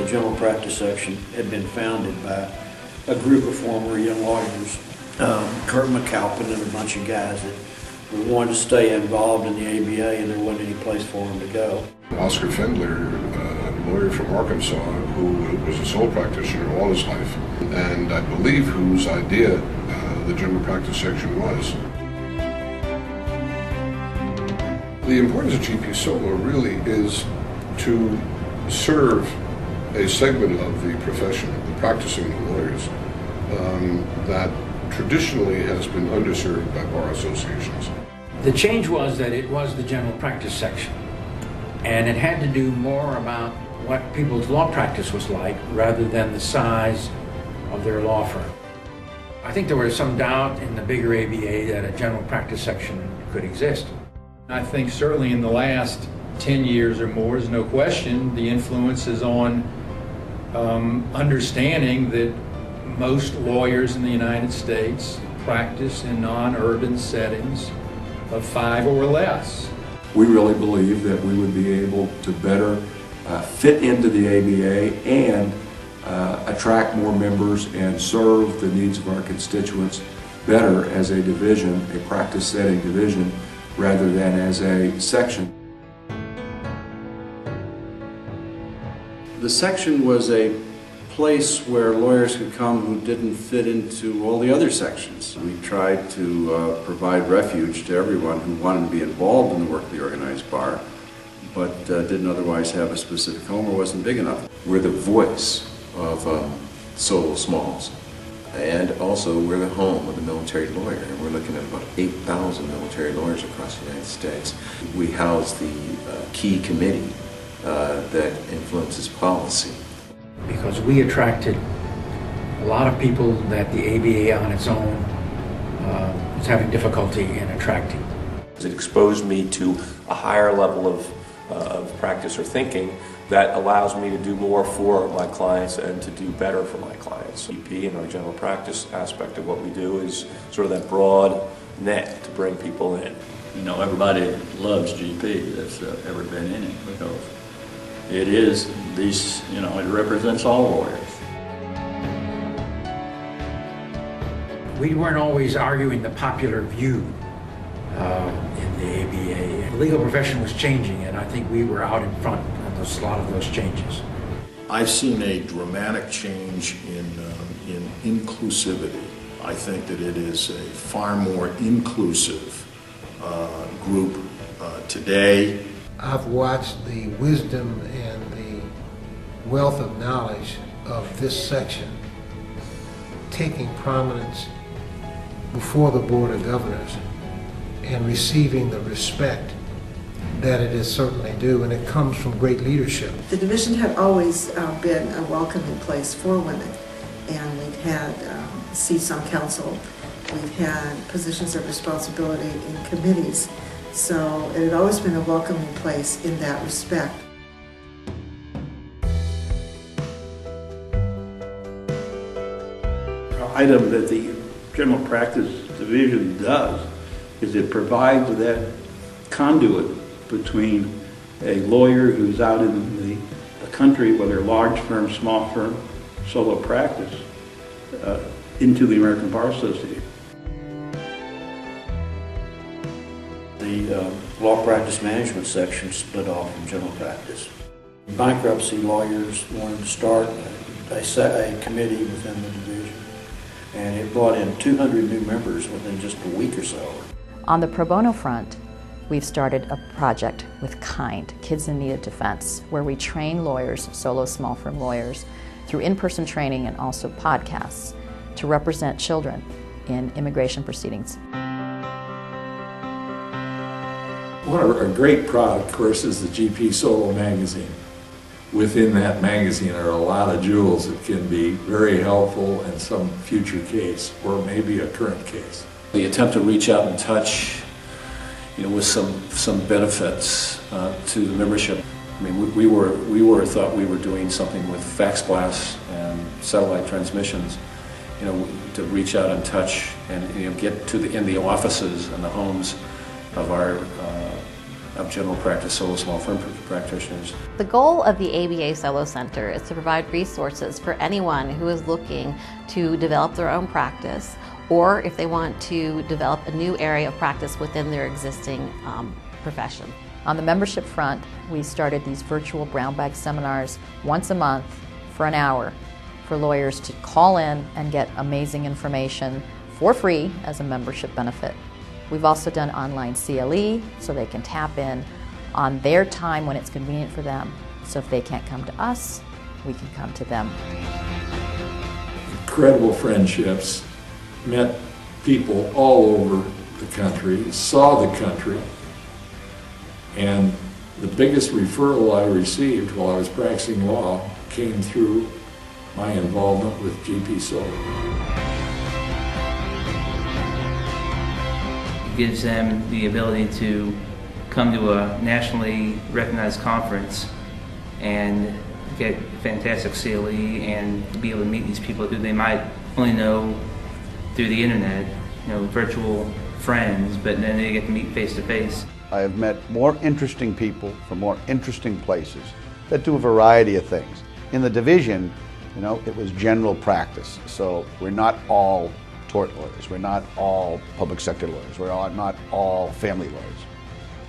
general practice section had been founded by a group of former young lawyers, Kurt McAlpin and a bunch of guys that wanted to stay involved in the ABA, and there wasn't any place for them to go. Oscar Fendler, a lawyer from Arkansas, who was a sole practitioner all his life, and I believe whose idea the general practice section was. The importance of GPSolo really is to serve a segment of the profession, the practicing lawyers, that traditionally has been underserved by bar associations. The change was that it was the general practice section, and it had to do more about what people's law practice was like rather than the size of their law firm. I think there was some doubt in the bigger ABA that a general practice section could exist. I think certainly in the last 10 years or more, there's no question, the influence is on understanding that most lawyers in the United States practice in non-urban settings of 5 or less. We really believe that we would be able to better fit into the ABA and attract more members and serve the needs of our constituents better as a division, a practice setting division, rather than as a section. The section was a place where lawyers could come who didn't fit into all the other sections. We tried to provide refuge to everyone who wanted to be involved in the work of the organized bar, but didn't otherwise have a specific home or wasn't big enough. We're the voice of solo smalls, and also we're the home of the military lawyer, and we're looking at about 8,000 military lawyers across the United States. We house the key committee that influences policy. Because we attracted a lot of people that the ABA on its own was having difficulty in attracting. It exposed me to a higher level of practice or thinking that allows me to do more for my clients and to do better for my clients. GP and our general practice aspect of what we do is sort of that broad net to bring people in. You know, everybody loves GP that's ever been in it because it is these, you know, it represents all lawyers. We weren't always arguing the popular view in the ABA. The legal profession was changing, and I think we were out in front of a lot of those changes. I've seen a dramatic change in inclusivity. I think that it is a far more inclusive group today. I've watched the wisdom and the wealth of knowledge of this section taking prominence before the Board of Governors and receiving the respect that it is certainly due, and it comes from great leadership. The division had always been a welcoming place for women, and we've had seats on council, we've had positions of responsibility in committees, so it had always been a welcoming place in that respect. The item that the general practice division does is it provides that conduit between a lawyer who's out in the country, whether large firm, small firm, solo practice, into the American Bar Association. The law practice management section split off from general practice. Bankruptcy lawyers wanted to start a committee within the division, and it brought in 200 new members within just a week or so. On the pro bono front, we've started a project with KIND, Kids in Need of Defense, where we train lawyers, solo small firm lawyers, through in-person training and also podcasts to represent children in immigration proceedings. One of our great product, of course, is the GPSolo magazine. Within that magazine are a lot of jewels that can be very helpful in some future case or maybe a current case. The attempt to reach out and touch, you know, with some benefits to the membership. I mean, we thought we were doing something with fax blasts and satellite transmissions, you know, to reach out and touch and, you know, get to in the offices and the homes of our of general practice solo small firm practitioners. The goal of the ABA Solo Center is to provide resources for anyone who is looking to develop their own practice, or if they want to develop a new area of practice within their existing profession. On the membership front, we started these virtual brown bag seminars once a month for an hour for lawyers to call in and get amazing information for free as a membership benefit. We've also done online CLE so they can tap in on their time when it's convenient for them. So if they can't come to us, we can come to them. Incredible friendships, met people all over the country, saw the country, and the biggest referral I received while I was practicing law came through my involvement with GPSolo. It gives them the ability to come to a nationally recognized conference and get fantastic CLE and be able to meet these people who they might only know through the internet, virtual friends, but then they get to meet face to face. I have met more interesting people from more interesting places that do a variety of things. In the division, it was general practice, so we're not all tort lawyers, we're not all public sector lawyers, we're not all family lawyers.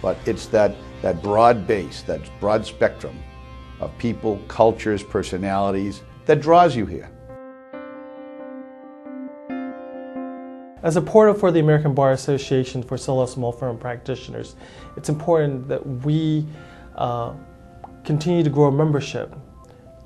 But it's that broad base, that broad spectrum of people, cultures, personalities that draws you here. As a portal for the American Bar Association for solo small firm practitioners, it's important that we continue to grow membership,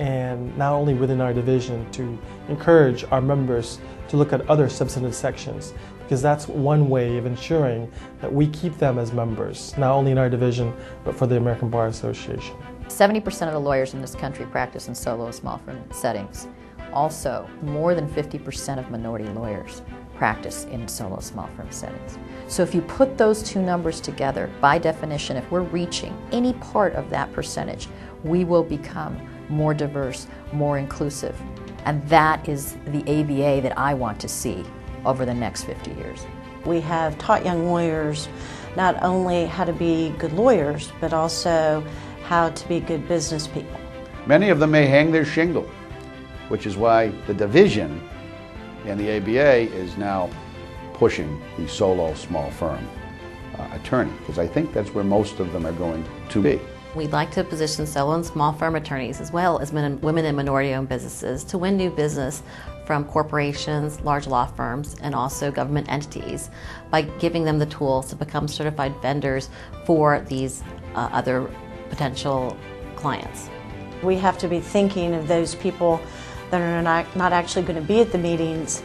and not only within our division, to encourage our members to look at other substantive sections, because that's one way of ensuring that we keep them as members, not only in our division, but for the American Bar Association. 70% of the lawyers in this country practice in solo and small firm settings. Also, more than 50% of minority lawyers practice in solo small firm settings. So if you put those two numbers together, by definition, if we're reaching any part of that percentage, we will become more diverse, more inclusive. And that is the ABA that I want to see over the next 50 years. We have taught young lawyers not only how to be good lawyers, but also how to be good business people. Many of them may hang their shingle, which is why the division and the ABA is now pushing the solo small firm attorney, because I think that's where most of them are going to be. We'd like to position solo and small firm attorneys, as well as women in minority-owned businesses, to win new business from corporations, large law firms, and also government entities by giving them the tools to become certified vendors for these other potential clients. We have to be thinking of those people that are not actually going to be at the meetings.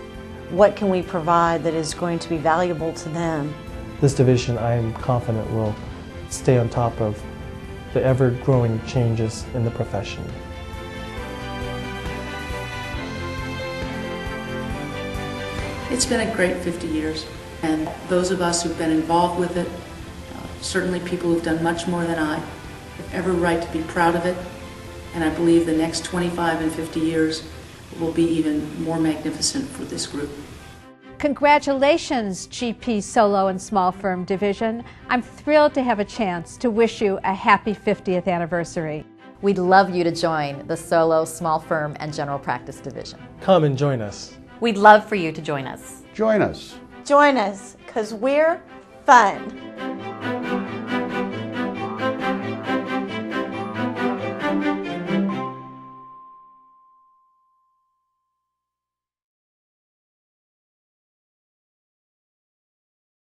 What can we provide that is going to be valuable to them? This division, I am confident, will stay on top of the ever-growing changes in the profession. It's been a great 50 years, and those of us who've been involved with it, certainly people who've done much more than I, have every right to be proud of it, and I believe the next 25 and 50 years will be even more magnificent for this group. Congratulations, GPSolo and Small Firm Division. I'm thrilled to have a chance to wish you a happy 50th anniversary. We'd love you to join the Solo, Small Firm, and General Practice Division. Come and join us. We'd love for you to join us. Join us. Join us, because we're fun.